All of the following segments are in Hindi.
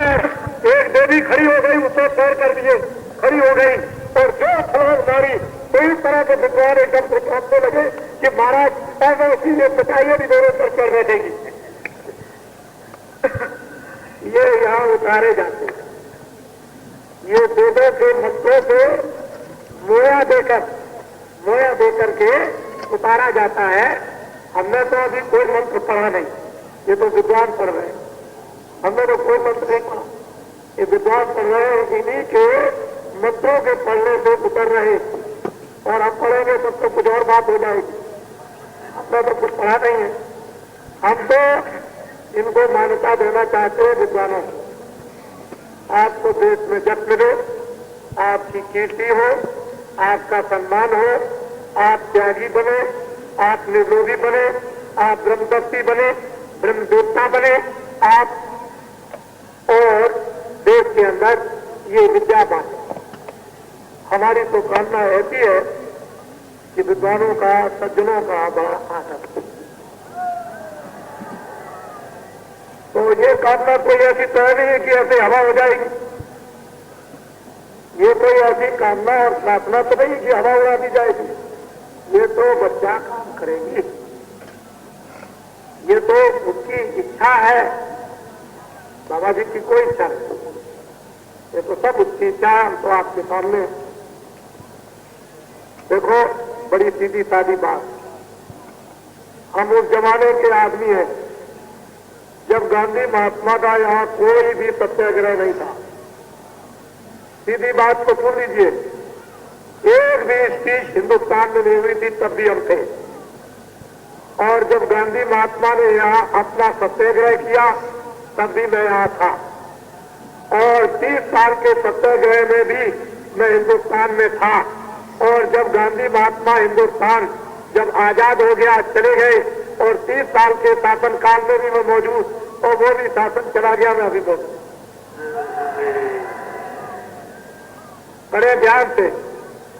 एक देवी खड़ी हो गई, उसे पैर कर दिए, खड़ी हो गई और जो छलांग मारी तो इस तरह के विद्वान एकदम से कांपने लगे कि महाराज ऐसे चीजें बचाइए भी दोनों पर चढ़ बैठेगी। ये यहाँ उतारे जाते हैं, ये वेदों के मंत्रों को मोया देकर के उतारा जाता है। हमने तो अभी कोई मंत्र पढ़ा नहीं, ये तो विद्वान पढ़ रहे हैं, हमने तो कोई मंत्र नहीं पढ़ा, ये विद्वान पढ़ रहे हैं, इन्हीं के मंत्रों के पढ़ने से उतर रहे, और हम पढ़ेंगे तब तो कुछ और बात हो जाएगी। हमने तो कुछ पढ़ा नहीं है, हम तो इनको मान्यता देना चाहते हैं विद्वानों को। आपको देश में जस मिले, आपकी कीर्ति हो, आपका सम्मान हो, आप त्यागी बने, आप निर्लोभी बने, आप ब्रह्मदर्शी बने, ब्रह्मदेवता बने आप, और देश के अंदर ये विद्या बांटे। हमारी तो कामना ऐसी है कि विद्वानों का, सज्जनों का बड़ा आदर। तो ये कामना कोई ऐसी तय नहीं है कि ऐसे हवा हो जाएगी, ये कोई ऐसी कामना और प्रार्थना तो नहीं कि हवा उड़ा दी जाएगी, ये तो बच्चा काम करेगी, ये तो उसकी इच्छा है, बाबा जी की कोई इच्छा नहीं, ये तो सब उसकी इच्छा है। हम तो आपके सामने देखो, बड़ी सीधी सादी बात, हम उस जमाने के आदमी हैं जब गांधी महात्मा का यहां कोई भी सत्याग्रह नहीं था। सीधी बात को सुन लीजिए, एक भी स्पीच हिंदुस्तान में नहीं हुई थी, तब भी हम थे। और जब गांधी महात्मा ने यहां अपना सत्याग्रह किया तब भी मैं यहां था, और 30 साल के सत्याग्रह में भी मैं हिंदुस्तान में था। और जब गांधी महात्मा हिंदुस्तान जब आजाद हो गया, चले गए, और 30 साल के शासन काल में भी मैं मौजूद, और वो भी शासन चला गया, मैं अभी मौजूद। बड़े ध्यान से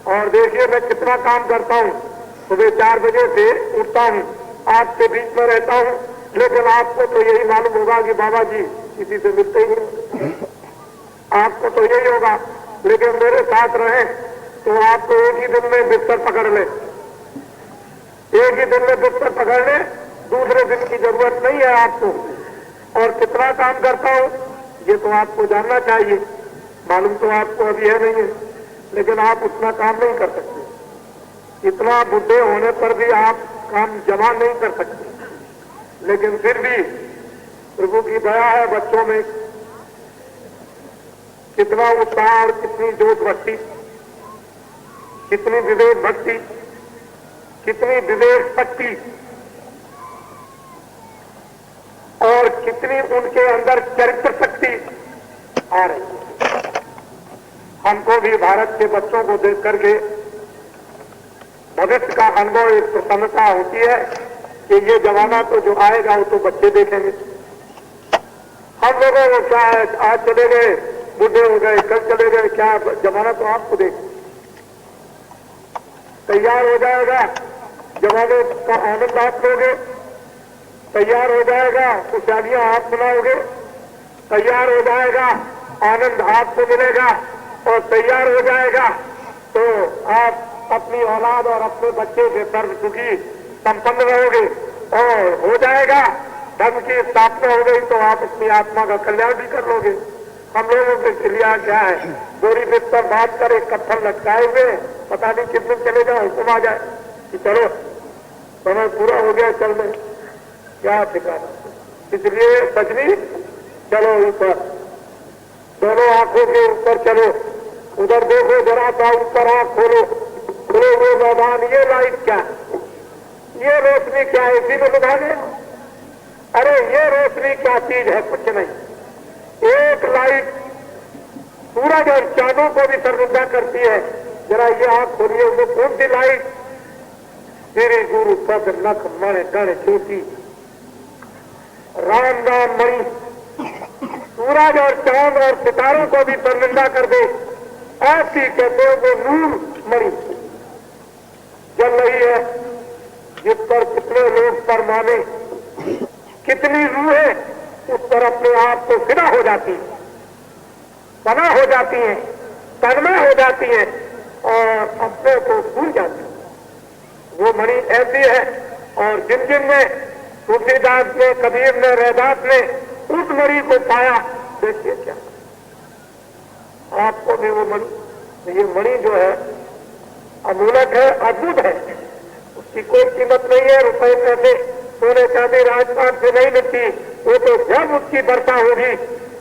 और देखिए मैं कितना काम करता हूँ। सुबह 4 बजे से उठता हूँ, आपके बीच में रहता हूँ, लेकिन आपको तो यही मालूम होगा कि बाबा जी किसी से मिलते ही नहीं, आपको तो यही होगा। लेकिन मेरे साथ रहे तो आपको एक ही दिन में बिस्तर पकड़ ले, एक ही दिन में बिस्तर पकड़ ले, दूसरे दिन की जरूरत नहीं है आपको। और कितना काम करता हूँ ये तो आपको जानना चाहिए, मालूम तो आपको अभी है नहीं है, लेकिन आप उतना काम नहीं कर सकते। इतना बुढ़े होने पर भी आप काम जमा नहीं कर सकते, लेकिन फिर भी प्रभु की दया है, बच्चों में कितना उत्साह और कितनी जोश भक्ति, कितनी विवेक भक्ति, कितनी विवेक शक्ति, और कितनी उनके अंदर चरित्र शक्ति आ रही है। हमको भी भारत के बच्चों को देख करके भविष्य का अनुभव, एक प्रसन्नता होती है कि ये जमाना तो जो आएगा वो तो बच्चे देखेंगे। हम लोगों को क्या है, आज चले गए, बूढ़े हो गए, कल चले गए, क्या जमाना तो आपको देख तैयार हो जाएगा, जमाने का आनंद आप लोगे, तैयार हो जाएगा, खुशहालियां आप मनाओगे, तैयार हो जाएगा, आनंद आपको मिलेगा, और तैयार हो जाएगा तो आप अपनी औलाद और अपने बच्चे के सर्व सुखी संपन्न रहोगे, और हो जाएगा धर्म की स्थापना हो गई तो आप अपनी आत्मा का कल्याण भी कर लोगे। हम लोगों के क्रिया क्या है, बोरी बिस्तर बांध कर एक कत्थन लटकाए हुए, पता नहीं किस दिन चले जाओ, हुक्म आ जाए कि चलो समय पूरा हो गया, चल रहे, क्या ठिकाना। इसलिए सजनी चलो ऊपर, दोनों आंखों के ऊपर चलो, उधर देखो जरा सा, ऊपर आंख खोलो, खुले हुए मैदान, ये लाइट क्या, ये रोशनी क्या है, इसी में बुझा गया। अरे ये रोशनी क्या चीज है, कुछ नहीं, एक लाइट सूरज और चांदों को भी शर्मिंदा करती है। जरा ये आंख खोलिए, वो कौन सी लाइट, श्री गुरु पद नख मण गण ज्योति राम राम मणि, सूरज और चांद और सितारों को भी शर्मिंदा कर दे, ऐसी कहते हो वो नूर मणि जल रही है, जिस पर कितने लोग परमाने, कितनी रूहें उस पर अपने आप को फिदा हो जाती, पना हो जाती हैं, तन्मय हो जाती हैं और अपने को भूल जाती हैं। वो मणि ऐसी है। और जिन जिन ने तुलसीदास ने, कबीर ने, रैदास ने उस मणि को पाया, देखिए क्या आपको भी वो मणि, ये मणि जो है अमूलक है, अद्भुत है, उसकी कोई कीमत नहीं है। रुपए पैसे, सोने चांदी, राजपाट से नहीं मिलती। वो तो जब उसकी वर्षा होगी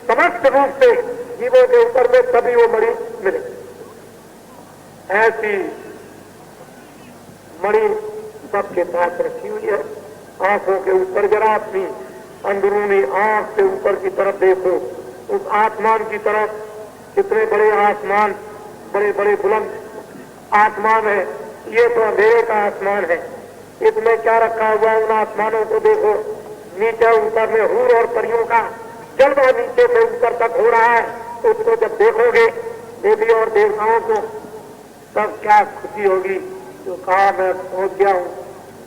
समस्त रूप से जीवों के ऊपर में, तभी वो मणि मिले। ऐसी मणि सबके पास रखी हुई है। आंखों के ऊपर जरा अपनी अंदरूनी आंख से ऊपर की तरफ देखो, उस आसमान की तरफ। कितने बड़े आसमान, बड़े बड़े बुलंद आसमान है। ये तो अंधेरे का आसमान है। इसमें क्या रखा हुआ, उन आसमानों को देखो। नीचे ऊपर में हूर और परियों का जलवा नीचे से ऊपर तक हो रहा है। उसको जब देखोगे देवी और देवताओं को, तब क्या खुशी होगी। जो कहा मैं पहुंच गया हूं,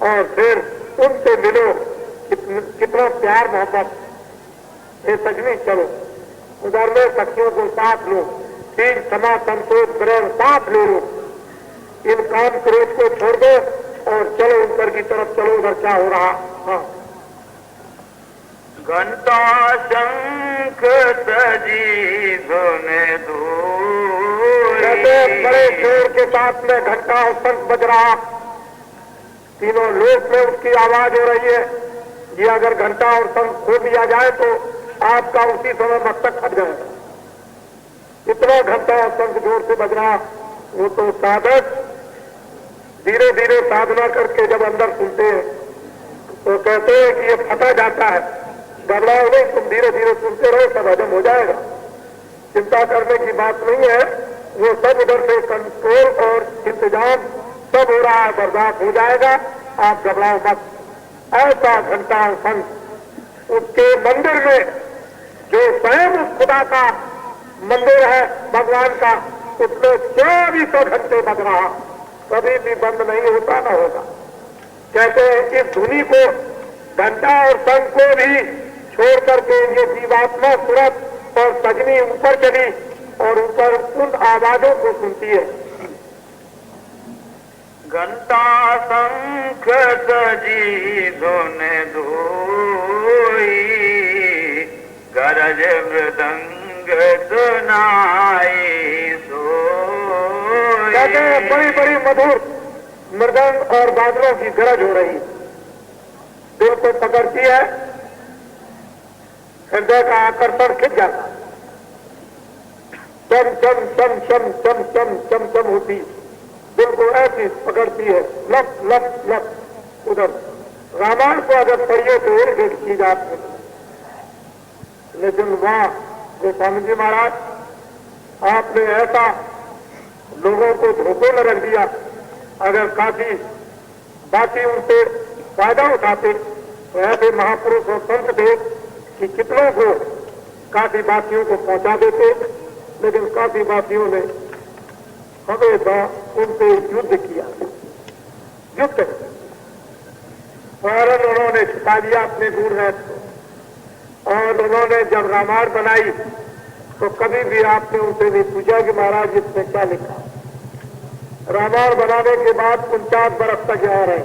और फिर उनसे मिलो। कितना प्यार मोहब्बत। ये सजनी चलो, उधर में सखियों को साथ लो, तीन क्षमा संतोष ग्रह साथ ले लो। इन काम क्रोध को छोड़ दो और चलो ऊपर की तरफ चलो। उधर क्या हो रहा। हाँ, घंटा शंख सजी धुने कहते बड़े शोर के साथ में घंटा और शंख बज रहा, तीनों लोक में उसकी आवाज हो रही है। ये अगर घंटा और शंख खो दिया जाए तो आपका उसी समय मस्तक फट जाएगा। इतना घंटा और शंख जोर से बज रहा। वो तो साधक धीरे धीरे साधना करके जब अंदर सुनते हैं तो कहते हैं कि ये फटा जाता है। घबराओ नहीं, तुम धीरे धीरे सुनते रहो, सब हजम हो जाएगा। चिंता करने की बात नहीं है। वो सब उधर से कंट्रोल और इंतजाम सब हो रहा है, बर्दाश्त हो जाएगा। आप घबराओ मत। ऐसा घंटा और शंख उसके मंदिर में, जो स्वयं उस खुदा का मंदिर है, भगवान का, उसमें 24 घंटे बज रहा, कभी भी बंद नहीं होता न होगा। कहते हैं इस धुनी को, घंटा और शंख को भी छोड़ करके ये जीवात्मा सूरत और सजनी ऊपर चली और ऊपर उन आवाजों को सुनती है। घंटा शंख सजी धुने धोई, गरज मृदंग सुनाई सोई। कहते हैं बड़ी बड़ी मधुर मृदंग और बादलों की गरज हो रही, दिल को पकड़ती है, हृदय का आकर्षण खिंच जाता। चम चम चम चम चम चम चम चम होती, दिल को ऐसी पकड़ती है, लप लप लप। उधर रामायण को अगर पढ़िए तो एक एक चीज आपने, लेकिन वहां गोस्वामी जी महाराज, आपने ऐसा लोगों को धोखे में रख दिया। अगर काफी बाकी उनसे फायदा उठाते तो ऐसे महापुरुष और संत थे कि कितनों को काफी बातियों को पहुंचा देते। लेकिन काफी बातियों ने हमेशा उनसे युद्ध किया, युद्ध फौरन उन्होंने छिपा दिया अपने गुण को। और उन्होंने जब रामायण बनाई तो कभी भी आपने उनसे नहीं पूछा कि महाराज इसमें क्या लिखा। रामायण बनाने के बाद 49 बरस तक यहाँ रहे,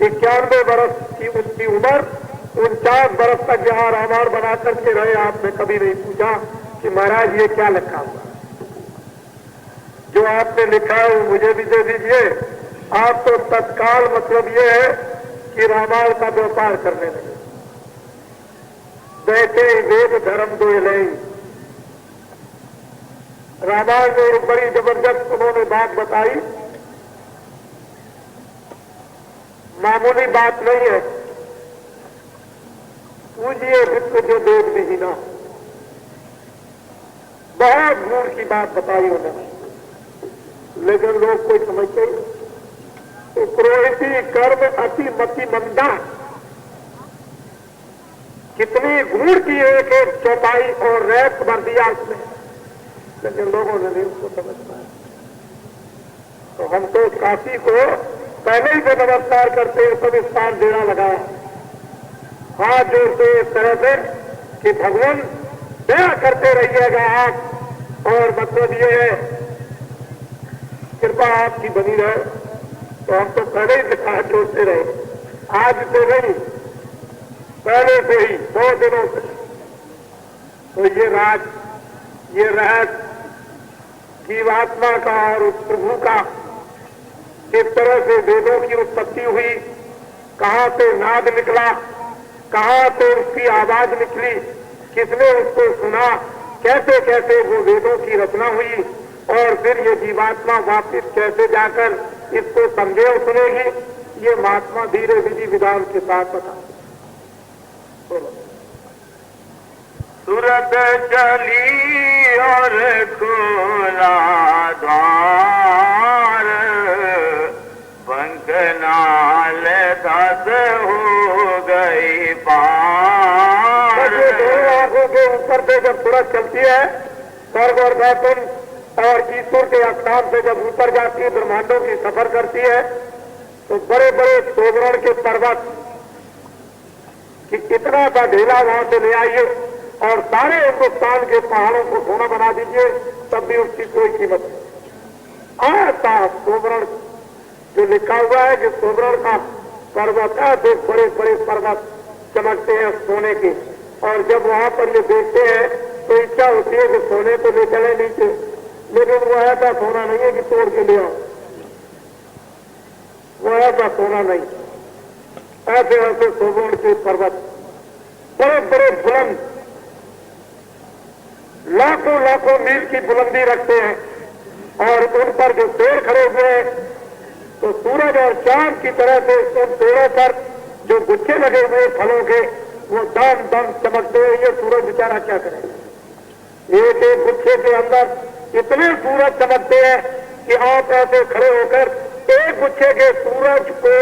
91 बरस की उनकी उम्र, 49 बरस तक यहाँ रामायण बना करके रहे। आपने कभी नहीं पूछा कि महाराज ये क्या लिखा हुआ, जो आपने लिखा है वो मुझे भी दे दीजिए। आप तो तत्काल मतलब ये है कि रामायण का व्यापार करने लगे, बैठे वेद धर्म दो ले। रामायण में एक बड़ी जबरदस्त उन्होंने बात बताई, मामूली बात नहीं है। पूजिए विश्व जो देव विहीना, बहुत दूर की बात बताई उन्होंने, लेकिन लोग कोई समझते ही। तो क्रोहिती कर्म अति मति मंदा, कितनी गुण की एक एक चौपाई और रैप भर दिया उसने, लेकिन लोगों ने नहीं उसको समझ पाया। तो हम तो काशी को पहले ही से नमस्कार करते हैं, सब स्थान देना लगाया हाथ जोड़ते इस तरह से कि भगवान दया करते रहिएगा आप। और मतलब ये है, कृपा आपकी बनी रहे। तो हम तो पहले ही दिखा जोड़ते रहे, आज से नहीं, पहले से ही, बहुत दिनों से। तो ये राज, ये रहस्य जीवात्मा का और उस प्रभु का, किस तरह से वेदों की उत्पत्ति हुई, कहां से नाद निकला, कहां से उसकी आवाज निकली, किसने उसको सुना, कैसे कैसे वो वेदों की रचना हुई, और फिर ये जीवात्मा वापिस कैसे जाकर इसको समझे और सुनेगी, ये महात्मा धीरे विधि विधान के साथ बता। सूरत चली और खोला द्वार, पंखनाल दस हो गई पार। दोनों आंखों के ऊपर से जब सूरज चलती है, स्वर्ग और वैकुंठ और ईश्वर के स्थान से जब ऊपर जाती है, ब्रह्मांडों की सफर करती है, तो बड़े बड़े शोभरण के पर्वत कि इतना सा ढेला वहां से ले आइए और सारे हिंदुस्तान के पहाड़ों को सोना बना दीजिए, तब भी उसकी कोई कीमत नहीं। ऐसा शोभरण जो लिखा हुआ है कि शोभरण का पर्वत है, तो बड़े बड़े पर्वत चमकते हैं सोने के, और जब वहां पर ये देखते हैं तो इच्छा होती है कि सोने को ले चले नीचे, लेकिन वो ऐसा सोना नहीं है कि तोड़ के ले आओ, वो ऐसा सोना नहीं। ऐसे ऐसे शोभन के पर्वत बड़े बड़े बुलंद, लाखों लाखों मील की बुलंदी रखते हैं, और उन पर जो पेड़ खड़े हुए हैं, तो सूरज और चांद की तरह से उन पेड़ों पर जो गुच्छे लगे हुए फलों के, वो दम दम चमकते हैं। ये सूरज बेचारा क्या करे, एक एक गुच्छे के अंदर इतने सूरज चमकते हैं कि आप ऐसे खड़े होकर एक गुच्छे के सूरज को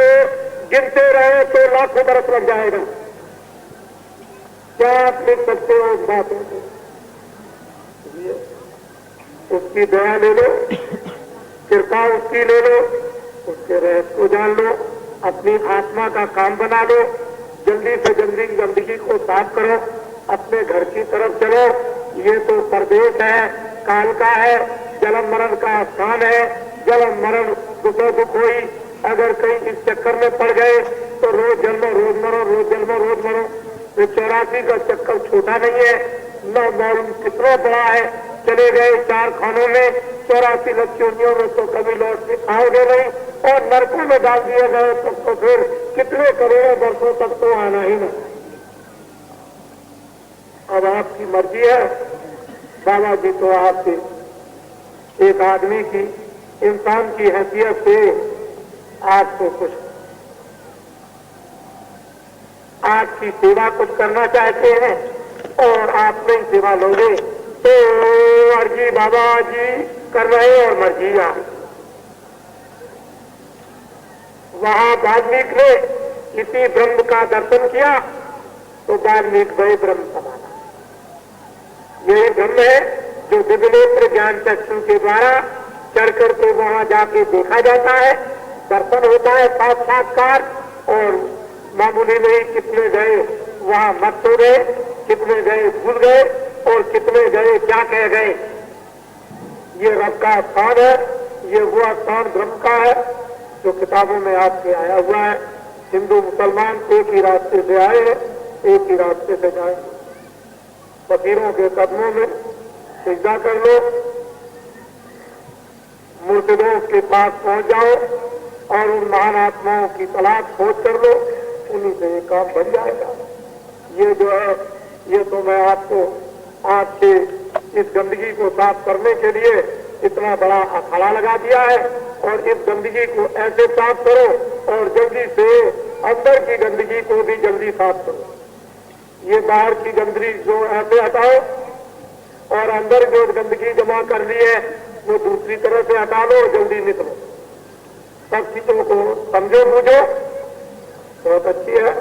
गिनते रहे तो लाखों बरस लग जाएगा। क्या आप लिख सकते हो उस बातों को? उसकी दया ले लो, कृपा उसकी ले लो, उसके रहस्य को जान लो, अपनी आत्मा का काम बना लो, जल्दी से जल्दी गंदगी को साफ करो, अपने घर की तरफ चलो। ये तो परदेश है, काल का है, जन्म मरण का स्थान है, जन्म मरण दुखो दुख हुई। अगर कहीं इस चक्कर में पड़ गए तो रोज जन्मो रोज मरो, रोज जन्मो रोज मरो। ये 84 का चक्कर छोटा नहीं है, न मालूम कितना बड़ा है। चले गए 4 खानों में, 84 लक्ष्यों में, तो कभी लौट के आओगे नहीं, और नरकों में डाल दिए गए तो फिर कितने करोड़ों वर्षों तक तो आना ही नहीं। अब आपकी मर्जी है। बाबा जी तो आपसे एक आदमी की, इंसान की हैसियत से आपको कुछ, आपकी सेवा कुछ करना चाहते हैं, और आप नहीं सेवा लोगे तो मर्जी बाबा जी कर रहे और मर्जी आप। वहां वाल्मीकि ने किसी ब्रह्म का दर्शन किया तो वाल्मीकि वही ब्रह्म समाना। यही ब्रह्म है जो दिव्य नेत्र ज्ञान चक्षु के द्वारा चढ़ करके वहां जाके देखा जाता है, दर्शन होता है, साक्षात्कार। और मामूली नहीं, कितने गए वहां मत हो गए, कितने गए भूल गए, और कितने गए क्या कह गए। ये रब का स्थान है, ये वो स्थान ब्रह्म का है जो किताबों में आपके आया हुआ है। हिंदू मुसलमान एक ही रास्ते से आए हैं, एक ही रास्ते से जाएंगे। फकीरों के कदमों में सिजदा कर लो, मुर्शिदों के पास पहुंच जाओ, और उन महान आत्माओं की तलाश खोज कर लो, उन्हीं से एक काम बन जाएगा। ये जो है, ये तो मैं आपको आपके इस गंदगी को साफ करने के लिए इतना बड़ा अखाड़ा लगा दिया है, और इस गंदगी को ऐसे साफ करो, और जल्दी से अंदर की गंदगी को भी जल्दी साफ करो। ये बाहर की गंदगी जो ऐसे हटाओ, और अंदर जो गंदगी जमा कर ली है वो दूसरी तरह से हटा लो, जल्दी निकलो। सब चीजों को समझो बूझो, बहुत अच्छी है।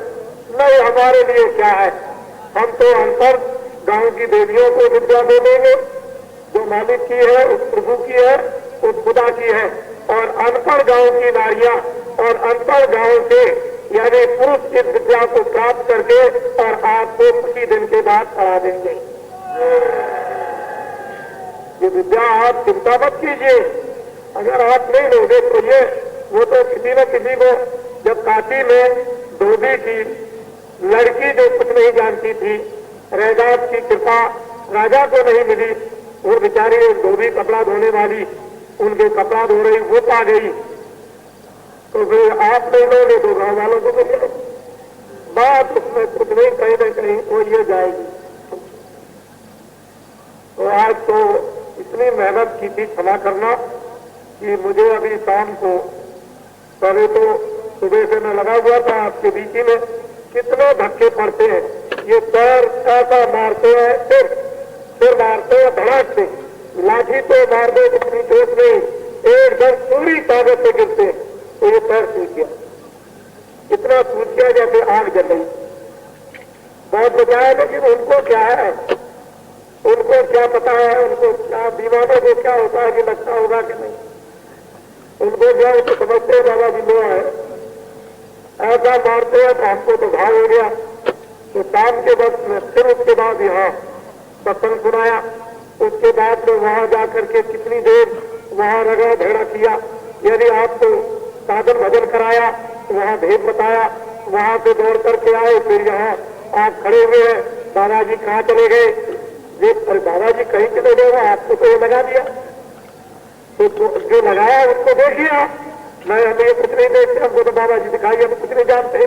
नहीं, हमारे लिए क्या है, हम तो अंतर गांव की देवियों को विद्या दे देंगे, जो मालिक की है, उस प्रभु की है, उस खुदा की है, और अनपढ़ गांव की नारियां और अनपढ़ गांव से यानी पुरुष इस विद्या को प्राप्त करके और आपको कुछ ही दिन के बाद पढ़ा देंगे। ये विद्या आप चिंता मत कीजिए, अगर आप नहीं लोगे तो ये वो तो किसी न किसी को, जब काशी में धोबी की लड़की जो कुछ नहीं जानती थी, रैदास की कृपा राजा को नहीं मिली, वो बेचारी धोबी कपड़ा धोने वाली उनके कपड़ा धो रही, वो पा गई, तो फिर आप नहीं लोगे तो गांव वालों को मिले। बात उसमें कुछ नहीं, कहीं न कहीं वो ये जाएगी। तो आज तो इतनी मेहनत की थी, क्षमा करना कि मुझे अभी शाम को, पहले तो सुबह से मैं लगा हुआ था आपके बीच में, कितने धक्के पड़ते हैं, ये पैर ऐसा मारते हैं, फिर मारते हैं धड़ाक से, लाठी तो मार दे इतनी तेज नहीं, एकदम पूरी ताकत से गिरते हैं, तो ये पैर सूख गया, इतना सूख गया जैसे आग जल रही। बहुत बचाया, लेकिन उनको क्या है, उनको क्या पता है, उनको क्या, दीवानों को क्या होता है कि लगता होगा कि नहीं, उनको क्या, तो समझते हैं बाबा जी लो है, ऐसा मारते हैं तो हमको तो घाव हो गया। तो शाम के वक्त में फिर उसके बाद यहाँ सत्संग सुनाया, उसके बाद में वहां जाकर के कितनी देर वहां रगड़ा झगड़ा किया, यदि आपको साधन भजन कराया, वहां भेद बताया, वहां से दौड़ करके आए, फिर यहाँ आप खड़े हुए हैं, दादाजी कहाँ चले गए, अरे दादाजी कहीं चले गए, आपको तो ये लगा दिया, तो जो लगाया उसको देखिए, नहीं हमें ये कुछ नहीं देखते, हमको तो बाबा जी दिखाई, हम कुछ नहीं जानते,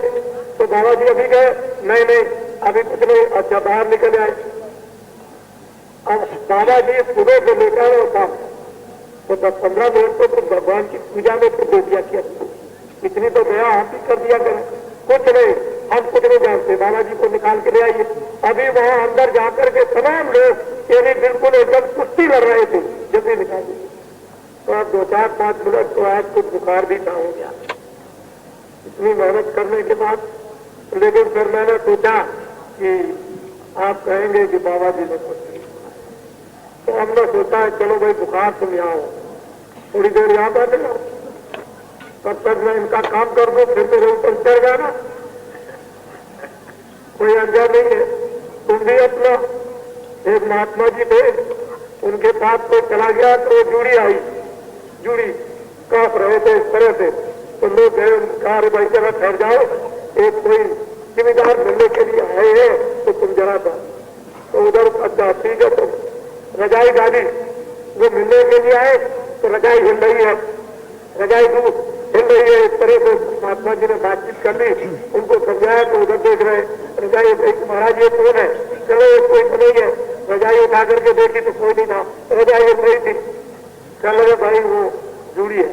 तो बाबा जी अभी गए, नहीं अभी कुछ नहीं, अच्छा बाहर निकल आए। अब बाबा जी सुबह से लेकर और शाम तो 10-15 मिनट तो भगवान की पूजा में खुद दे दिया किया, इतनी तो दया हम भी कर दिया करें, कुछ नहीं, हम कुछ नहीं जानते, बाबा जी को निकाल के ले आइए। अभी वहां अंदर जाकर के तमाम लोग यानी बिल्कुल एकदम कुश्ती लड़ रहे थे, जल्दी निकाल दीजिए। तो अब 2-4-5 मिनट तो आज कुछ बुखार भी था हो गया, इतनी मेहनत करने के बाद। लेकिन फिर मैंने सोचा कि आप कहेंगे कि बाबा जी ने कुछ नहीं, तो हमने सोचा है चलो भाई बुखार तुम यहाँ हो, थोड़ी देर यहाँ बैठे जाओ, तब तक मैं इनका काम कर दूं, फिर मेरे ऊपर चढ़ जाना, कोई अंजा नहीं है। तुम भी अपना, एक महात्मा जी थे, उनके पास कोई चला गया तो जूड़ी आई, जूड़ी कांप रहे थे इस तरह से, तो लोग गए, कहा अरे भाई जरा ठहर जाओ, एक कोई जिम्मेदार मिलने के लिए आए हैं, तो तुम जरा था, तो उधर अच्छा ठीक है, तो रजाई डाली, वो मिलने के लिए आए तो रजाई हिल रही है, रजाई दूर हिल रही है, इस तरह से महात्मा जी ने बातचीत कर ली, उनको समझाया तो उधर देख रहे, रजाई महाराज ये कौन है, चलो ये कोई तो नहीं है, रजाई उठा करके देखी तो कोई नहीं था, रजाई हिल रही थी, कह लगे भाई वो जूड़ी है,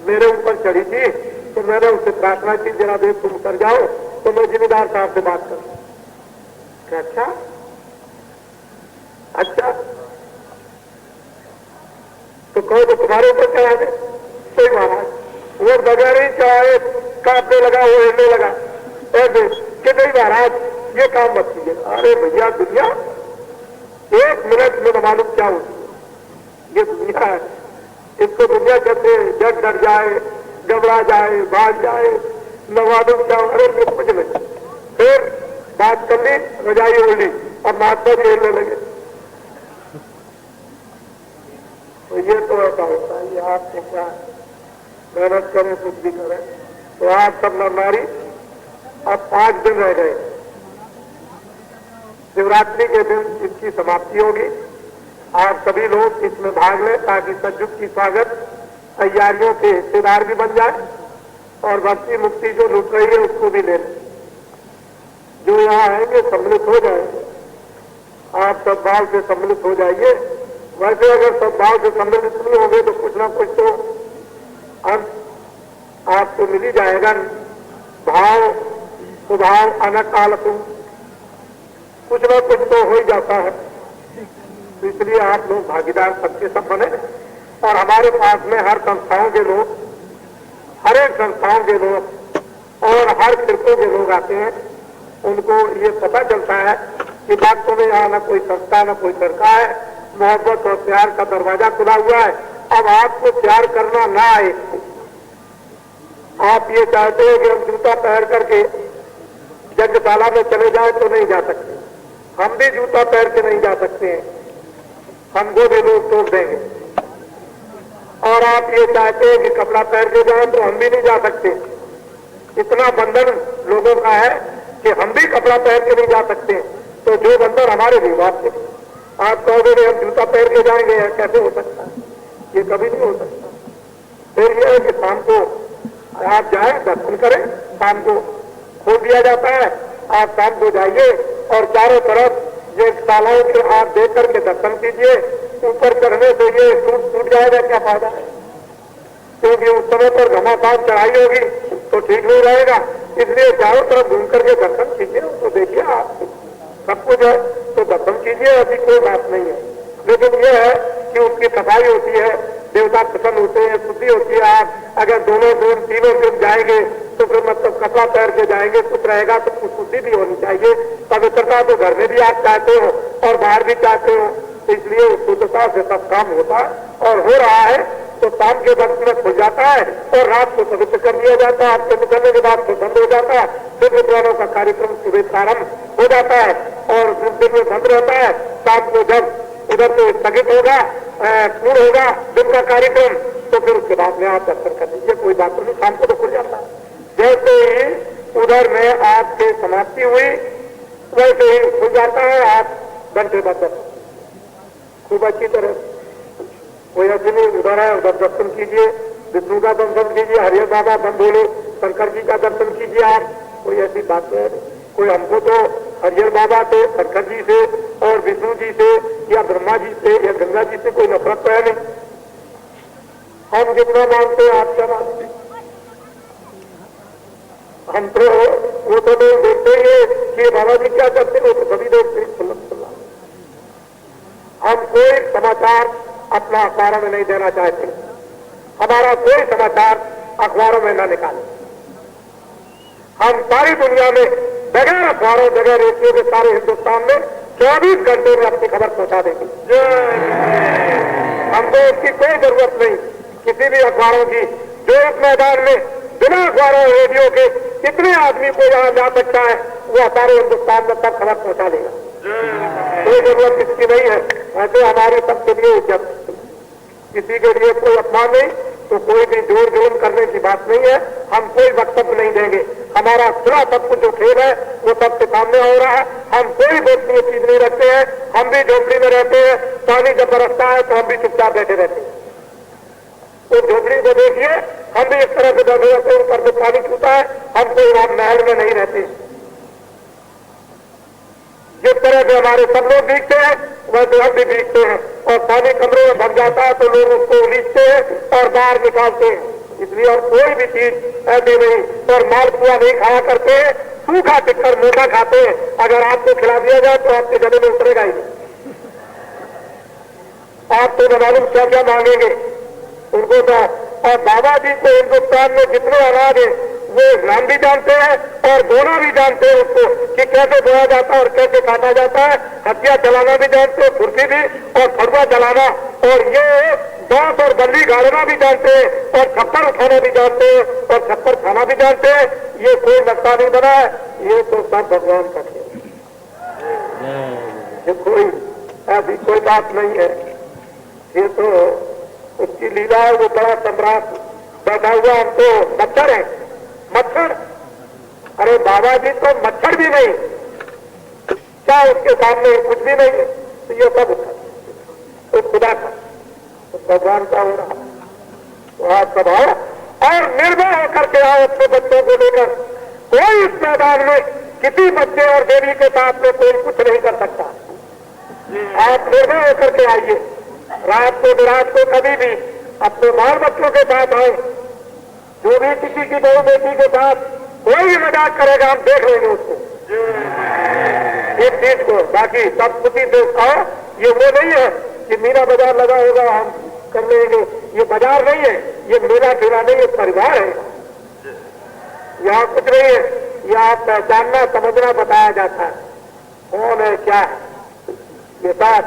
मेरे ऊपर चढ़ी थी, तो मैंने उससे प्रार्थना की जरा देर तुम उतर जाओ, तो मैं जिम्मेदार साहब से बात करूं। अच्छा अच्छा, तो कहो तो तुम्हारे ऊपर चढ़ा दे, सही महाराज, वो बगैर ही चढ़ाए कांपने लगा, वो हिलने लगा, ऐसे कि नहीं महाराज ये काम मत कीजिए। अरे भैया दुनिया 1 मिनट में न मालूम क्या होती है, ये दुनिया है, इसको दुनिया कहते जग डर जाए, घबरा जाए, भाग जाए, न मालूम क्या, अरे कुछ नहीं। फिर बात कर ली, रजाई ओढ़ ली, अब महात्मा जी हिलने लगे। तो ये तो ऐसा होता है, ये आपको क्या मेहनत करें कुछ भी करें, तो आप सब नर नारी अब 5 दिन रह गए, शिवरात्रि के दिन इसकी समाप्ति होगी। आप सभी लोग इसमें भाग लें ताकि सज्जुग की स्वागत तैयारियों के हिस्सेदार भी बन जाए और भक्ति मुक्ति जो लुट रही है उसको भी ले लें। जो यहाँ आएंगे सम्मिलित हो जाएंगे, आप सब भाव से सम्मिलित हो जाइए। वैसे अगर सब भाव से सम्मिलित नहीं होंगे तो कुछ ना कुछ तो अंत आपको मिल ही जाएगा। भाव स्वभाव अनकाल कुछ ना कुछ तो हो ही जाता है, तो इसलिए आप लोग भागीदार सबके सब बने। और हमारे पास में हर संस्थाओं के लोग, हर एक संस्थाओं के लोग और हर फिरकों के लोग आते हैं, उनको ये पता चलता है कि वास्तव में यहाँ न कोई संस्था न कोई सरकार है, मोहब्बत और प्यार का दरवाजा खुला हुआ है। अब आपको प्यार करना ना आए, आप ये चाहते हैं कि हम जूता पहन करके यज्ञशाला में चले जाए तो नहीं जा सकते। हम भी जूता पहन के नहीं जा सकते हैं, हमको भी लोग टोक देंगे। और आप ये चाहते हैं कि कपड़ा पहन के जाए तो हम भी नहीं जा सकते। इतना बंधन लोगों का है कि हम भी कपड़ा पहन के नहीं जा सकते। तो जो बंधन हमारे भी बात है, आप कहोगे हम जूता पहन के जाएंगे, कैसे हो सकता है? ये कभी नहीं हो सकता। फिर यह है कि शाम को आप जाए दर्शन करें, शाम को खोल दिया जाता है, आप शाम को जाइए और चारों तरफ ये तालाओं के आप देख करके दर्शन कीजिए। ऊपर चढ़ने से ये टूट जाएगा, क्या फायदा है? क्योंकि उस समय पर घमासान चढ़ाई होगी तो ठीक नहीं रहेगा। इसलिए चारों तरफ घूम करके दर्शन कीजिए, तो देखिए आप सब कुछ है तो दर्शन कीजिए, अभी कोई बात नहीं है। लेकिन यह है कि उसकी सफाई होती है, देवता प्रसन्न होते हैं, शुद्धि होती है। आप अगर दोनों दिन तीनों दिन जाएंगे तो फिर मतलब कपड़ा पहन के जाएंगे, कुछ रहेगा तो कुछ शुद्धि भी होनी चाहिए। पवित्रता तो घर में भी आप चाहते हो और बाहर भी चाहते हो, इसलिए शुद्धता से सब काम होता है और हो रहा है। तो शाम के वक्त में खुल जाता है और रात को पवित्र कर दिया जाता है। आपके निकलने के बाद तो बंद हो जाता है। फिर विद्वानों का कार्यक्रम सुबह प्रारंभ हो जाता है और दिन में बंद रहता है। शाम को जब उधर से स्थगित होगा, पूर्ण होगा दिन का कार्यक्रम, तो फिर उसके बाद में आप दर्शन कर लीजिए, कोई बात नहीं। शाम को तो खुल जाता है। जैसे ही उधर में आपकी समाप्ति हुई वैसे ही खुल जाता है। आप घंटे बाद दर्शन खूब अच्छी तरह, कोई ऐसे नहीं उधर है उधर दर्शन कीजिए, विष्णु का दर्शन कीजिए, हरिहर बाबा बंद बोले शंकर जी का दर्शन कीजिए। आप कोई ऐसी बात है? कोई हमको तो हरिहर बाबा से, शंकर जी से और विष्णु जी से या ब्रह्मा जी से या गंगा जी से कोई नफरत तो है नहीं। हम जितना मानते हैं आप क्या मानते हैं? हम तो वो तो नहीं देखते हैं कि बाबा जी क्या करते हैं, वो तो सभी देखते हैं। हम कोई समाचार अपना अखबारों में नहीं देना चाहते, हमारा कोई समाचार अखबारों में न निकाले। हम सारी दुनिया में बगैर अखबारों बगैर रेडियो के सारे हिंदुस्तान में 24 घंटे में अपनी खबर पहुंचा देंगे। हमको उसकी कोई जरूरत नहीं किसी भी अखबारों की। जो इस मैदान में बिना अखबारों रेडियो के कितने आदमी को यहां जा सकता है, वो सारे हिंदुस्तान में सब खबर पहुंचा देगा। कोई जरूरत किसकी नहीं है। ऐसे हमारी सबके लिए इज्जत, किसी के लिए कोई अपमान नहीं, तो कोई भी जोर जुलम करने की बात नहीं है। हम कोई वक्तव्य नहीं देंगे। हमारा खुला सब कुछ जो खेल है वो सबके सामने हो रहा है। हम कोई गोपनीय चीज नहीं रखते हैं। हम भी झोपड़ी में रहते हैं, पानी जब बरसता है तो हम भी चुपचाप बैठे रहते हैं। तो झोपड़ी को देखिए, हम भी इस तरह से बैठे रहते हैं, ऊपर से पानी छूता है। हम कोई महल में नहीं रहते। जिस तरह से हमारे सब लोग भीगते हैं वैसे हम भी भीगते हैं, और पानी कमरे में भर जाता है तो लोग उसको लीचते हैं और बाहर निकालते हैं। इसलिए हम कोई भी चीज ऐसी नहीं, और मालपुआ नहीं खाया करते हैं, सूखा टिक्कर मोटा खाते हैं। अगर आपको खिला दिया जाए तो आपके गले में उतरेगा ही नहीं। आप तो न मालूम क्या क्या मांगेंगे उनको तो। और बाबा जी को हिंदुस्तान में जितने अनाज है वो नाम भी जानते हैं और बोना भी जानते हैं उसको कि कैसे बोया जाता है और कैसे काटा जाता है। हथिया चलाना भी जानते हैं, खुर्सी भी, और फड़ुआ चलाना, और ये बांस और बल्ली गाड़ना भी जानते हैं, और छप्पर उठाना भी जानते हैं, और छप्पर खाना भी जानते हैं। ये कोई नक्शा नहीं बना है, ये तो सब भगवान का खेल है। ये कोई ऐसी कोई बात नहीं है, ये तो उसकी लीला है। वो बड़ा सम्राट बैठा हुआ, हम तो मच्छर है, मच्छर। अरे बाबा जी तो मच्छर भी नहीं, क्या उसके सामने कुछ भी नहीं है। तो ये सब तो खुदा का, तो भगवान का हो रहा। तो आप सब आओ और निर्भय होकर के आओ अपने बच्चों को लेकर। कोई इस मैदान में किसी बच्चे और देवी के साथ में कोई कुछ नहीं कर सकता। आप निर्भय होकर के आइए। रात को विराट को कभी भी अपने बाल बच्चों के साथ आए। जो भी किसी की बहू बेटी के साथ कोई भी मजाक करेगा हम देख लेंगे उसको, इस चीज को। बाकी सब खुशी से आओ। ये वो नहीं है कि मीना बाजार लगा होगा हम कर लेंगे। ये बाजार नहीं है, ये मेला ठेला नहीं, ये परिवार है। यहाँ कुछ नहीं है, यहाँ पहचानना समझना बताया जाता है कौन है क्या है। ये साथ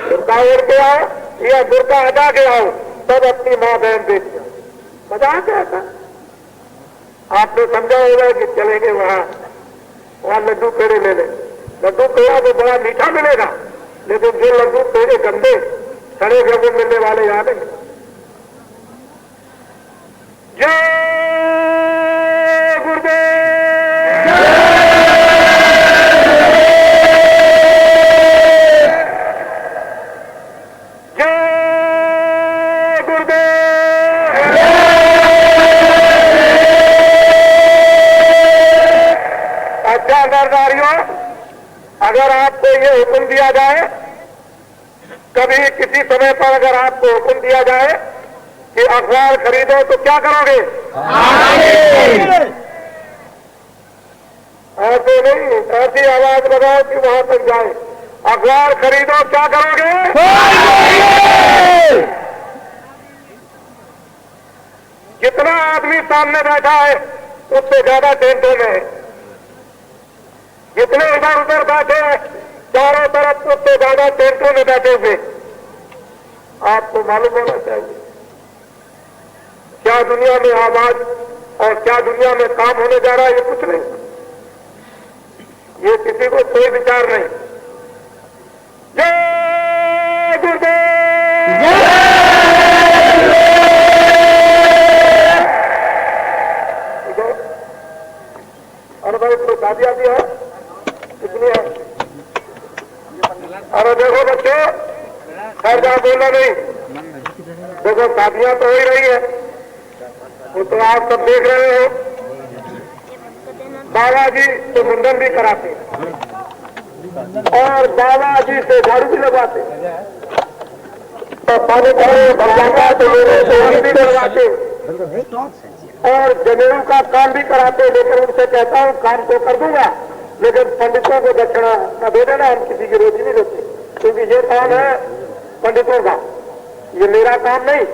दुर्गा ओढ़ के आओ या दुर्गा हटा के आओ, सब अपनी माँ बहन बेटियां। मजा आता है। आपने समझा होगा कि चलेंगे वहां लड्डू पेड़े ले लें, लड्डू खोया वो बड़ा मीठा मिलेगा, लेकिन जो लड्डू तेरे गंदे सड़े हुए वो मिलने वाले याद नहीं। जय गुरुदेव, जय गुरुदेव। अच्छा नरनारियों, अगर आपको ये हुक्म दिया जाए, कभी किसी समय पर अगर आपको हुक्म दिया जाए कि अखबार खरीदो तो क्या करोगे? ऐसे नहीं, ऐसी आवाज लगाओ कि वहां तक जाए। अखबार खरीदो, क्या करोगे? जितना आदमी सामने बैठा है उससे ज्यादा टेंशन है, जितने इधर उधर बैठे हैं चारों तरफ उससे ज्यादा टेंटों में बैठे हुए। आपको मालूम होना चाहिए क्या दुनिया में आवाज और क्या दुनिया में काम होने जा रहा है, ये कुछ नहीं, ये किसी को कोई विचार नहीं। जय गुरुदेव। अरे भाई तो शादी आती है कितनी है? अरे देखो बच्चों, खैर जहाँ बोलना नहीं, देखो शादियां तो हो ही रही है, वो तो आप सब देख रहे हो। बाबा जी तो मुंडन भी कराते और बाबा जी से झाड़ू भी लगवाते, तो पानी भर जाता है तो लोगों भी लगवाते और जनेऊ का काम भी कराते। लेकिन उनसे कहता हूँ काम तो कर दूंगा, लेकिन पंडितों को दक्षिणा न दे देना, हम किसी की रोजी नहीं देते, क्योंकि ये काम है पंडितों का, ये मेरा काम नहीं।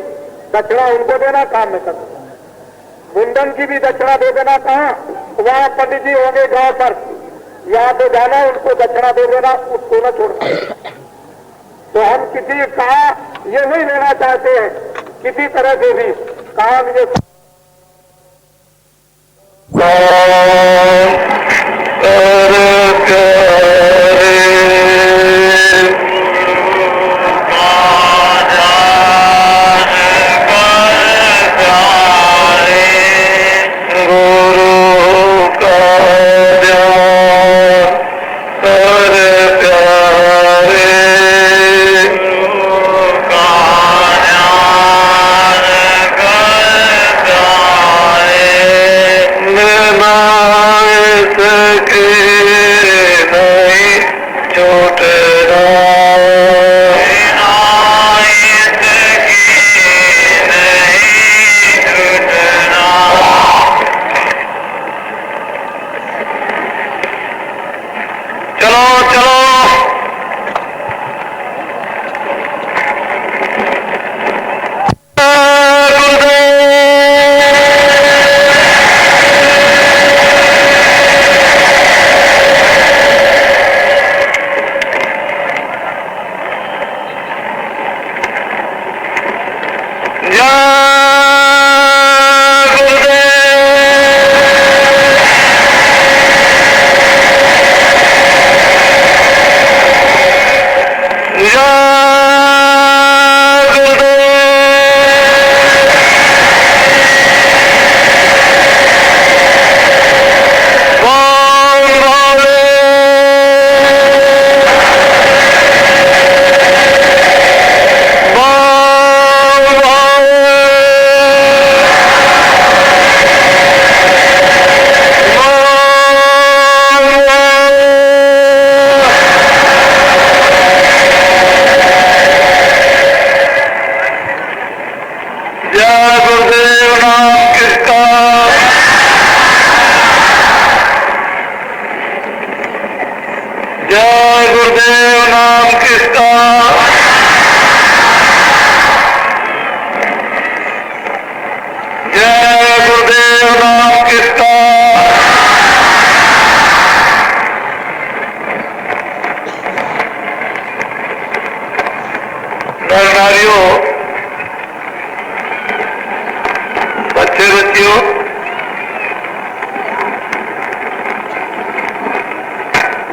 दक्षिणा उनको देना, काम में करना। मुंडन की भी दक्षिणा दे देना, कहाँ वहाँ पंडित जी होंगे गांव पर, यहाँ पे जाना उनको दक्षिणा दे देना, उसको न छोड़ना। तो हम किसी का ये नहीं लेना चाहते हैं, किसी तरह से भी काम ये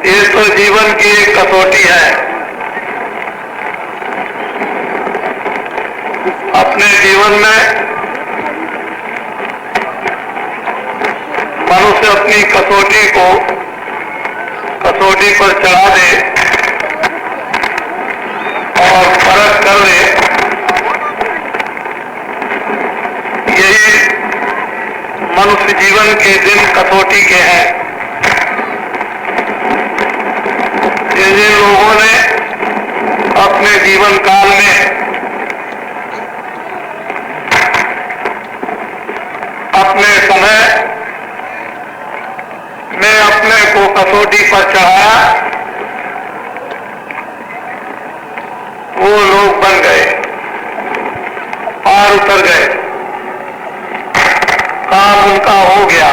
ये तो जीवन कसौटी है। अपने जीवन में मनुष्य अपनी कसौटी पर चढ़ा दे और परख कर ले, यही मनुष्य जीवन के दिन कसौटी के हैं। जिन लोगों ने अपने जीवन काल में अपने समय में अपने को कसौटी पर चढ़ाया, वो लोग बन गए, पार उतर गए, काम उनका हो गया।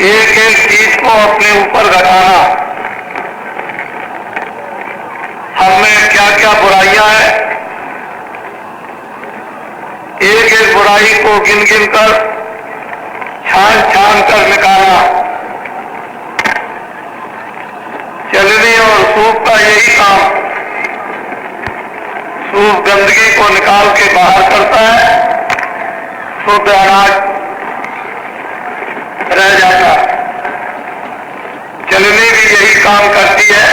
एक एक चीज को अपने ऊपर घटाना, हमें क्या क्या बुराइयां हैं, एक एक बुराई को गिन गिन कर छान छान कर निकालना। चलनी और सूप का यही काम, सूप गंदगी को निकाल के बाहर करता है, शुद्ध अनाज रह जाता। चलनी भी यही काम करती है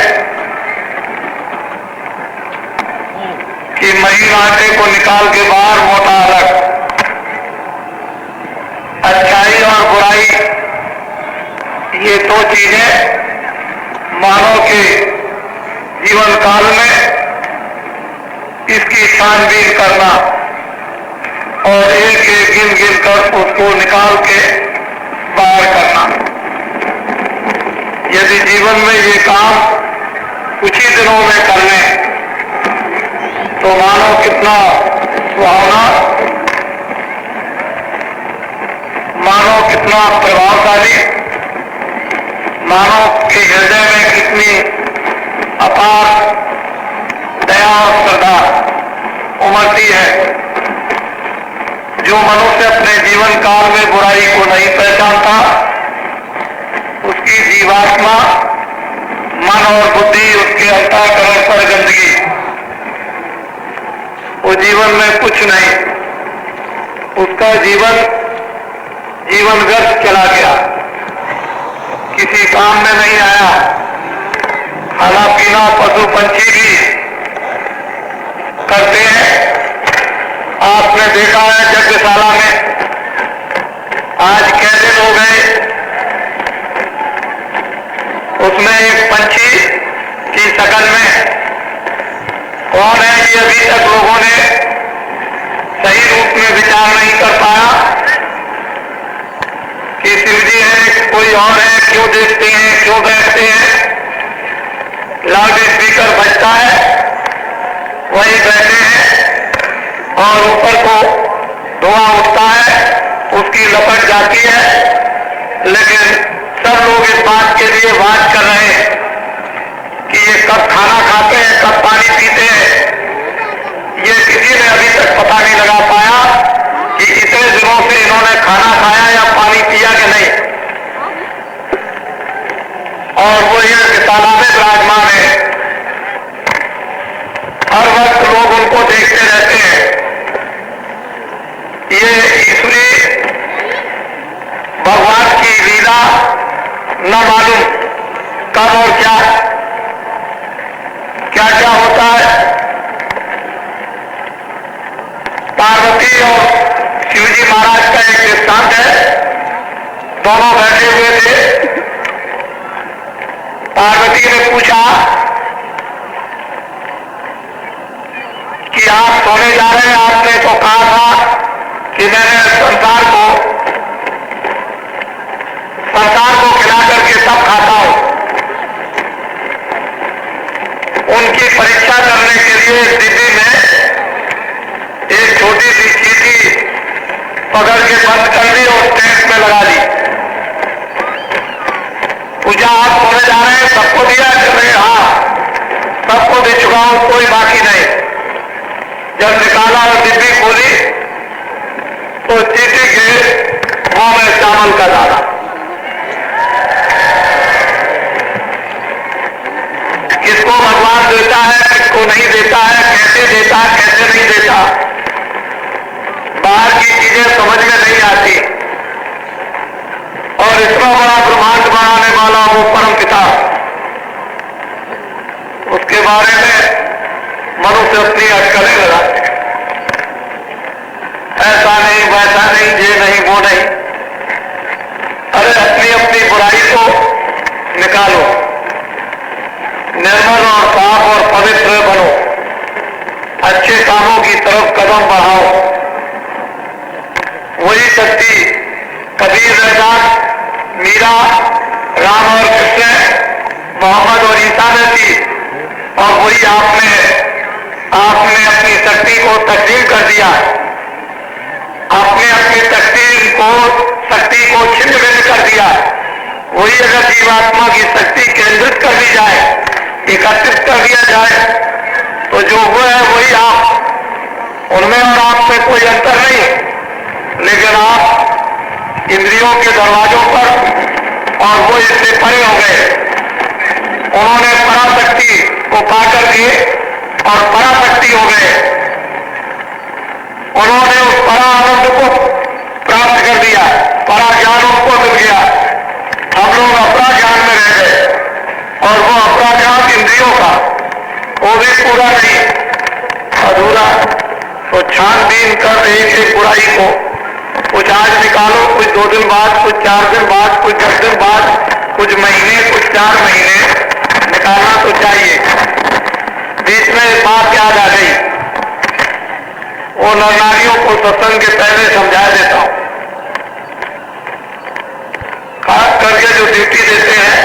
कि महीन आटे को निकाल के बाहर, मोटा अलग। अच्छाई और बुराई ये दो चीजें मानव के जीवन काल में इसकी छानबीन करना और एक एक गिन गिन कर उसको निकाल के बाहर करना। यदि जीवन में ये काम कुछ ही दिनों में कर लें तो मानो कितना सुहावना, मानो कितना प्रभावशाली, मानो के हृदय में कितनी अपार दया और श्रद्धा उमड़ती है। जो मनुष्य अपने जीवन काल में बुराई को नहीं पहचानता, उसकी जीवात्मा, मन और बुद्धि, उसके अंतःकरण पर गंदगी, वो जीवन में कुछ नहीं, उसका जीवन व्यर्थ चला गया, किसी काम में नहीं आया। खाना पीना पशु पंछी भी करते हैं। आपने देखा है यज्ञशाला में आज कै दिन हो गए, उसमें एक पंछी की शकल में कौन है, ये अभी तक लोगों ने सही रूप में विचार नहीं कर पाया कि शिव जी है, कोई और है, क्यों देखते हैं, क्यों बैठते हैं। लाउड स्पीकर बजता है, वही बैठे हैं और ऊपर को धुआं उठता है, उसकी लपट जाती है। लेकिन सब लोग इस बात के लिए बात कर रहे हैं कि ये कब खाना खाते हैं, कब पानी पीते हैं। ये किसी ने अभी तक पता नहीं लगा पाया कि इतने दिनों से इन्होंने खाना खाया या पानी पिया कि नहीं। और वो ये यज्ञशाला में विराजमान है, हर वक्त लोग उनको देखते रहते हैं। ये ईश्वरी भगवान की लीला न मालूम कब और क्या क्या होता है। पार्वती और शिवजी महाराज का एक दृष्टांत है। दोनों बैठे हुए थे, पार्वती ने पूछा कि आप सोने जा रहे हैं, आपने तो कहा था कि मैंने संसार को खिला करके सब खाता हूं। उनकी परीक्षा करने के लिए डिब्बी में एक छोटी सी चीटी पकड़ के बंद कर ली और टेंट में लगा ली। पूछा आप सोने जा रहे हैं, सबको दिया? हाँ, सबको दे चुका हूं, कोई बाकी नहीं। जब निकाला और डिब्बी खोली तो चीटी के मुंह में चावल का दाना। इसको नहीं देता है, कैसे देता है, कैसे नहीं देता, बाहर की चीजें समझ में नहीं आती। और इतना बड़ा ब्रह्मांड बनाने वाला वो परम पिता, उसके बारे में मनुष्य अपनी अटकलें लगाते हैं, ऐसा नहीं, वैसा नहीं, ये नहीं, वो नहीं। अरे अपनी अपनी बुराई को निकालो, निर्मल और साफ और पवित्र बनो, अच्छे कामों की तरफ कदम बढ़ाओ। वही शक्ति कबीर, रैदास, मीरा, राम और कृष्ण, मोहम्मद और ईसा ने थी, और वही आपने अपनी शक्ति को तस्लीम कर दिया। आपने अपनी शक्ति को छिन्न भिन्न कर दिया। वही अगर जीवात्मा की शक्ति केंद्रित कर दी जाए, एकत्रित कर दिया जाए, तो जो वो है वही आप। उनमें और आप में कोई अंतर नहीं, लेकिन आप इंद्रियों के दरवाजों पर और वो इससे परे हो गए। उन्होंने पराशक्ति को पाकर दिए और पराशक्ति हो गए। उन्होंने उस परा आनंद को प्राप्त कर दिया, परा ज्ञान उनको मिल गया। हम लोग अपना ज्ञान में रह गए, और वो अपना ज्ञान इंद्रियों का, वो भी पूरा नहीं, अधूरा। तो छानबीन कर एक एक बुराई को, कुछ आज निकालो, कुछ 2 दिन बाद, कुछ 4 दिन बाद, कुछ 10 दिन बाद, कुछ महीने, कुछ 4 महीने निकालना तो चाहिए। बीच में एक बात याद आ गई, वो नरनारियों को सत्संग के पहले समझा देता हूं। खास करके जो ड्यूटी देते हैं,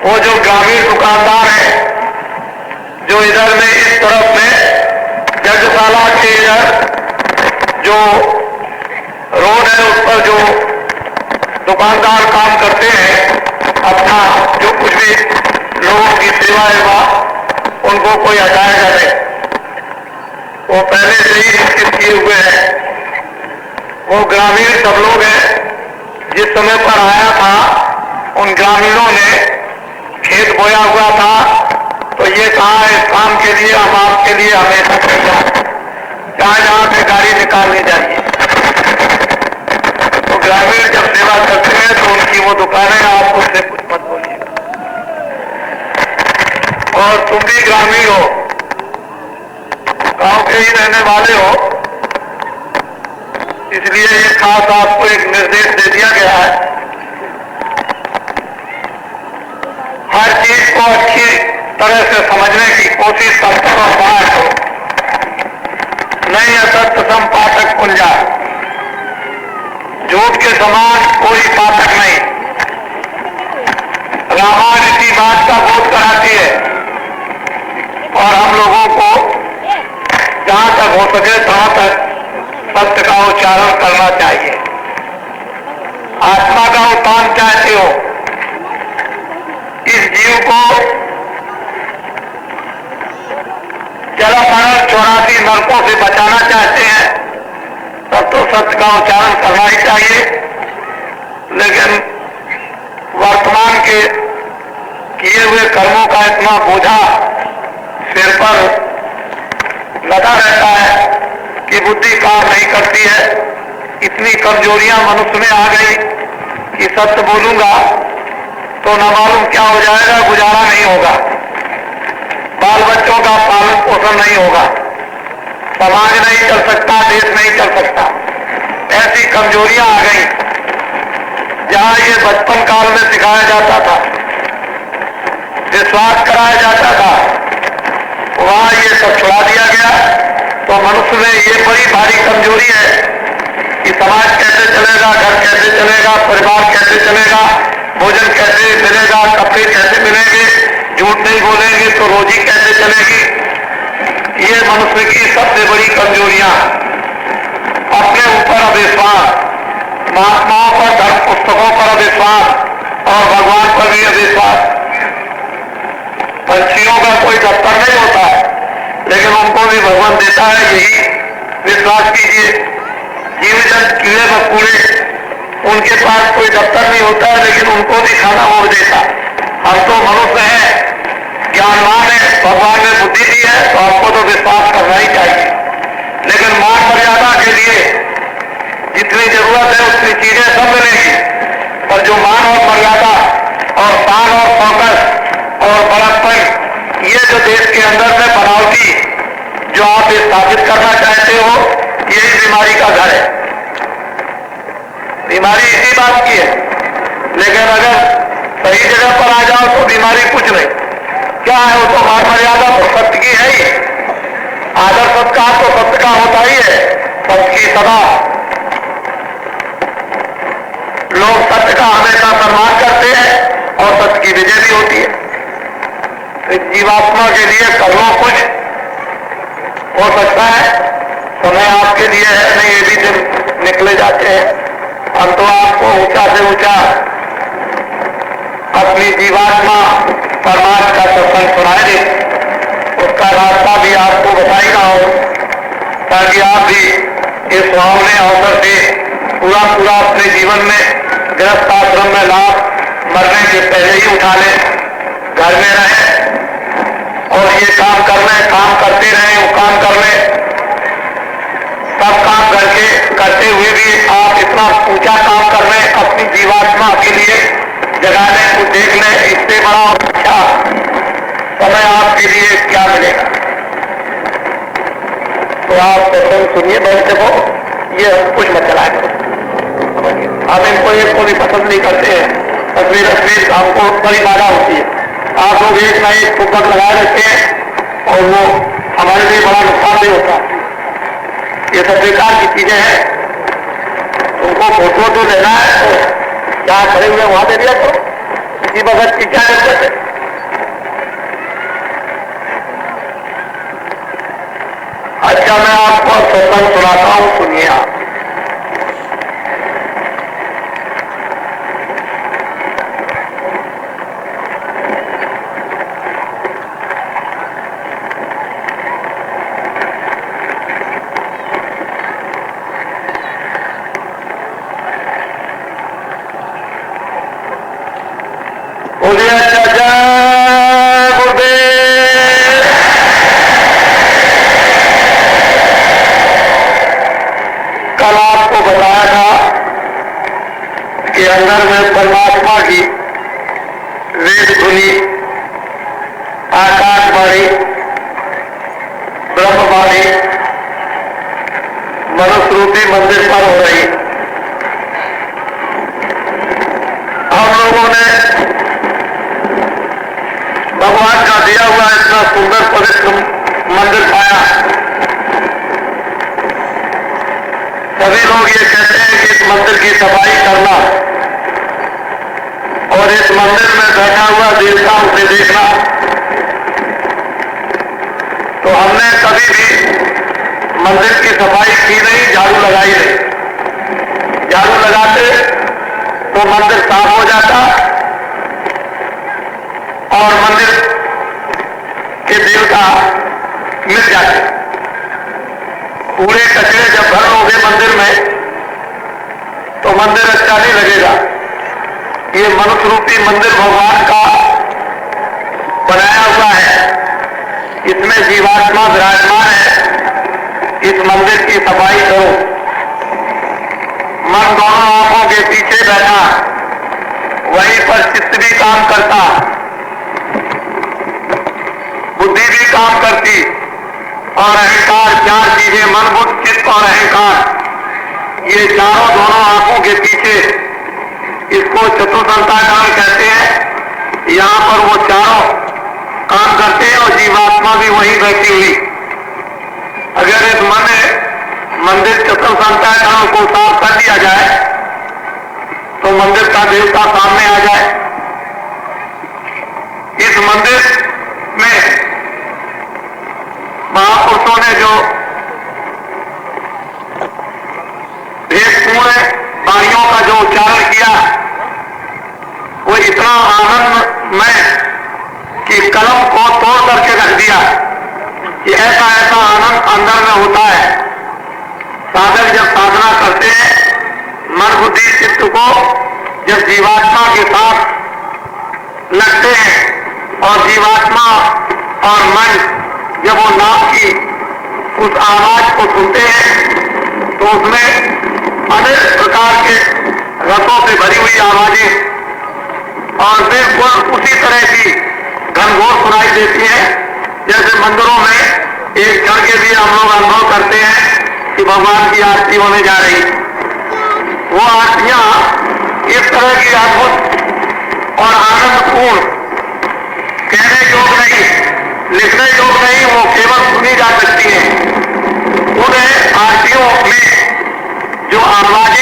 वो जो ग्रामीण दुकानदार हैं, जो इधर में इस तरफ में जगशाला के इधर जो रोड है उस पर जो दुकानदार काम करते हैं, अपना जो कुछ भी लोगों की सेवा है उनको कोई हटाएगा नहीं, वो पहले से ही निश्चित किए हुए हैं। वो ग्रामीण सब लोग हैं। जिस समय पर आया था, उन ग्रामीणों ने खेत बोया हुआ था, तो ये कहा इस काम के लिए हम आपके लिए हमेशा तैयार, जहां जहां से गाड़ी निकालनी चाहिए। तो ग्रामीण जब सेवा करते हैं तो उनकी वो दुकानें, आप उससे कुछ मत बोलिए। और तुम भी ग्रामीण हो, गांव के ही रहने वाले हो, इसलिए ये खास आपको एक निर्देश दे दिया गया है। हर चीज को अच्छी तरह से समझने की कोशिश करता और बात हो, नहीं असत्य सम पाठक पुंजा, झूठ के समान कोई पाठक नहीं। रामायण इसी बात का बोध कराती है, और हम लोगों को जहां तक हो सके तहां तक सत्य का उच्चारण करना चाहिए। आत्मा का उत्थान चाहते हो, इस जीव को जला मरण 84 नरकों से बचाना चाहते हैं, तब तो सत्य का उच्चारण करना ही चाहिए। लेकिन वर्तमान के किए हुए कर्मों का इतना बोझा सिर पर लगा रहता है कि बुद्धि काम नहीं करती है। इतनी कमजोरियां मनुष्य में आ गई कि सत्य बोलूंगा तो न मालूम क्या हो जाएगा, गुजारा नहीं होगा, बाल बच्चों का पालन पोषण नहीं होगा, समाज नहीं चल सकता, देश नहीं चल सकता। ऐसी कमजोरियां आ गई। जहां ये बचपन काल में सिखाया जाता था, विश्वास कराया जाता था, वहां ये सब छुड़ा दिया गया। तो मनुष्य में ये बड़ी भारी कमजोरी है कि समाज कैसे चलेगा, घर कैसे चलेगा, परिवार कैसे चलेगा, भोजन कैसे मिलेगा, कपड़े कैसे मिलेंगे, झूठ नहीं बोलेंगे तो रोजी कैसे चलेगी। ये मनुष्य की सबसे बड़ी कमजोरियां। अपने ऊपर अविश्वास, महात्माओं पर, धर्म पुस्तकों पर अविश्वास और भगवान पर भी अविश्वास। पंछियों का कोई दफ्तर नहीं होता, लेकिन उनको भी भगवान देता है, यही विश्वास कीजिए। जीव जंतु, कीड़े मकोड़े, उनके पास कोई दफ्तर नहीं होता है, लेकिन उनको भी खाना वो देता। हम तो मनुष्य हैं, ज्ञानवान है, विश्वास करना ही चाहिए। लेकिन मान मर्यादा के लिए जितनी जरूरत है उतनी चीजें सब मिलेगी, और जो मान और मर्यादा और शान और फोकस और बड़प्पन ये जो देश के अंदर में बनावटी जो आप स्थापित करना चाहते हो, यही बीमारी का घर है। बीमारी इसी बात की है। लेकिन अगर सही जगह पर आ जाओ तो बीमारी कुछ नहीं। क्या है वो तो मान मर्यादा तो सत्य की है ही। आदर सत्कार तो सत्य का होता ही है। सत्य की सदा लोग सत्य का हमेशा सम्मान करते हैं और सत्य की विजय भी होती है। इस जीवात्मा के लिए कर लो कुछ, हो सकता है समय आपके लिए है नहीं, ये भी दिन निकले जाते हैं। हम तो आपको ऊंचा से ऊंचा अपनी जीवात्मा परमात्मा का सत्संग सुनाए दे, उसका रास्ता भी आपको बता ही रहा हो, ताकि आप भी इस सुहावने अवसर से पूरा पूरा अपने जीवन में गृहस्थ आश्रम में लाभ मरने के पहले ही उठा लें, घर में रहें और ये काम करते रहें, वो काम कर लें। सब काम करते हुए भी आप इतना ऊंचा काम कर रहे हैं अपनी जीवात्मा के लिए, जगा लें, कुछ देख लें, इससे बड़ा अच्छा समय आपके लिए क्या मिलेगा। तो आप सत्संग सुनिए, बैठे को ये कुछ मत चलाए करो। आप इनको एक को भी पसंद नहीं करते हैं, तस्वीर हमको बड़ी बाधा होती है। आप लोग एक ना एक पुस्तक लगाए रखते हैं और वो हमारे लिए बड़ा नुकसान भी होता है। ये सब बेकार की चीजें हैं। तुमको फोटो तो लेना है तो जहां खड़े हुए वहां दे दिया करो, किसी वक्त की क्या जरूरत है। अच्छा, मैं आपको सत्संग सुनाता हूं, सुनिए आप। कल आपको बताया था कि अंदर में परमात्मा की वेद ध्वनि, आकाशवाणी, ब्रह्मवाणी मनुष्य रूपी मंदिर पर हो रही। हम लोगों ने भगवान का दिया हुआ इतना सुंदर पवित्र मंदिर पाया। सभी लोग ये कहते हैं कि इस मंदिर की सफाई करना और इस मंदिर में बैठा हुआ देवता उसे देखना। तो हमने कभी भी मंदिर की सफाई की नहीं, झाड़ू लगाई नहीं। झाड़ू लगाते तो मंदिर साफ हो जाता और मंदिर के देवता मिट जाते। कूड़े कचरे जब भर लोगे मंदिर में तो मंदिर अच्छा नहीं लगेगा। ये मनुष्य रूपी मंदिर भगवान का बनाया हुआ है, इसमें जीवात्मा विराजमान है। इस मंदिर की सफाई करो। मन दोनों आंखों के पीछे बैठा, वहीं पर चित्त भी काम करता, बुद्धि भी काम करती और अहंकार, चार चीजें मन, बुद्धि, चित्त और अहंकार, ये चारों दोनों आंखों के पीछे, इसको चतुर्संताकरण कहते हैं। यहाँ पर वो चारों काम करते हैं और जीवात्मा भी वहीं बैठी हुई। अगर इस मंदिर चतुर्संताकरण को साफ कर दिया जाए तो मंदिर का देवता सामने आ जाए। इस मंदिर में महापुरुषों ने जो भेदपूर्ण वाणियों का जो उच्चारण किया, वो इतना आनंदमय कि कलम को तोड़ करके रख दिया कि ऐसा ऐसा आनंद अंदर में होता है। साधक जब साधना करते हैं, मन बुद्धि चित्त को जब जीवात्मा के साथ लगते हैं और जीवात्मा और मन जब वो नाम की उस आवाज को सुनते हैं तो उसमें अनेक प्रकार के रसों से भरी हुई आवाजें और बिल्कुल उसी तरह की घनघोर सुनाई देती है जैसे मंदिरों में एक क्षण के लिए हम लोग अनुभव करते हैं कि भगवान की आरती होने जा रही। वो आरतियां इस तरह की अद्भुत और आनंदपूर्ण, कहने योग नहीं, लिखने योग नहीं, वो केवल सुनी जा सकती है। उन आरतियों में जो आवाजें